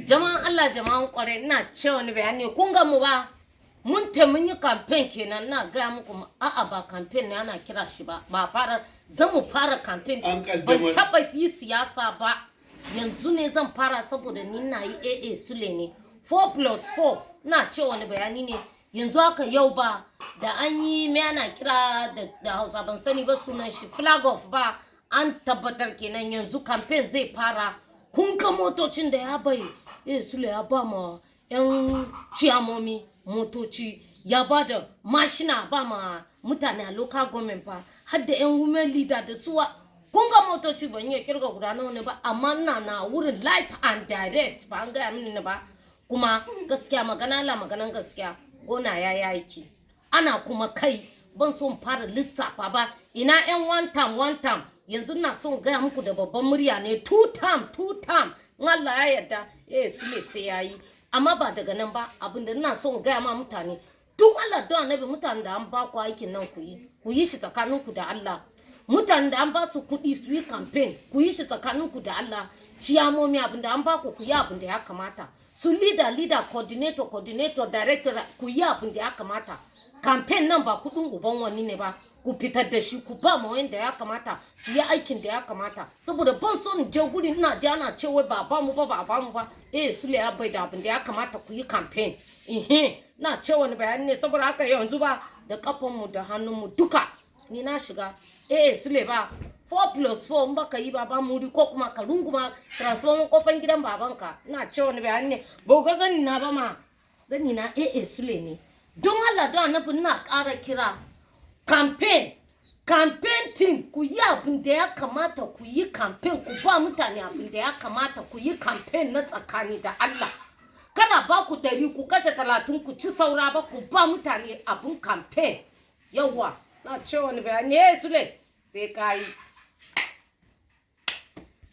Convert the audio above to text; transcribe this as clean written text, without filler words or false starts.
jama'an Allah jama'an kware ina ce wani bayani kun ga mu ba mun yi campaign kenan na ga muku a'a ba campaign ne ana kira shi ba fara zan mu fara campaign ban taba yi siyasa ba yanzu ne zan fara saboda ni na yi AA Sule ne 4+4 na ce wani bayani ne yanzu haka yau ba da an yi me ana kira da Hausa ban sani ba sunan shi flag off ba an tabbatar kenan yanzu campaign zai fara kun ga motocin da ya bai Sule ya ba ma yan ciyamomi motoci ya ba da mashina ba ma mutane a local government fa har da yan women leader da suwa kun ga motoci ban iya kirga guda nawa ne ba amma na wurin live and direct ba an gaya mini ne ba kuma gaskiya maganan gaskiya gona ya yaki ana kuma kai ban son fara lissafa ba ina yan one time yanzu na son gaya muku da babban murya ne two time in Allah ya yarda Sule sai yayi amma ba daga nan ba abinda ina son gaya ma mutane tun Allah don annabi mutanen da an ba ku aikin nan ku yi shi tsakaninku da Allah mutanen da an ba su kuɗi su yi campaign ku yi shi tsakaninku da Allah ciyamomi abinda an ba ku yi abinda ya kamata su leader coordinator director ku yi abinda ya kamata campaign nan ba kuɗin uban wani ne ba ku fitar da shi ku ba ma wanda ya kamata su yi aikin da ya kamata saboda ban son je guri ina ji ana cewa ba ba mu ba Sule ya bai da abin da ya kamata ku yi campaign na ce wani bayani ne saboda haka yanzu ba da kafan mu da hannun mu duka ni na shiga Sule ba 4+4 in baka yi ba muri ko kuma ka runguma transformer kofan gidan babanka na ce wani bayani ne ba ga zani na ba ma zani na Sule ne don Allah don annabi na ƙara kira campaign team ku yi abin da ya kamata ku yi campaign ku ba mutane abin da ya kamata ku yi campaign na tsakani da Allah kada ba ku 100 ku kashe 30 ku ci saura ba ku ba mutane abin campaign yawa na ce wani bayani Sule sai kai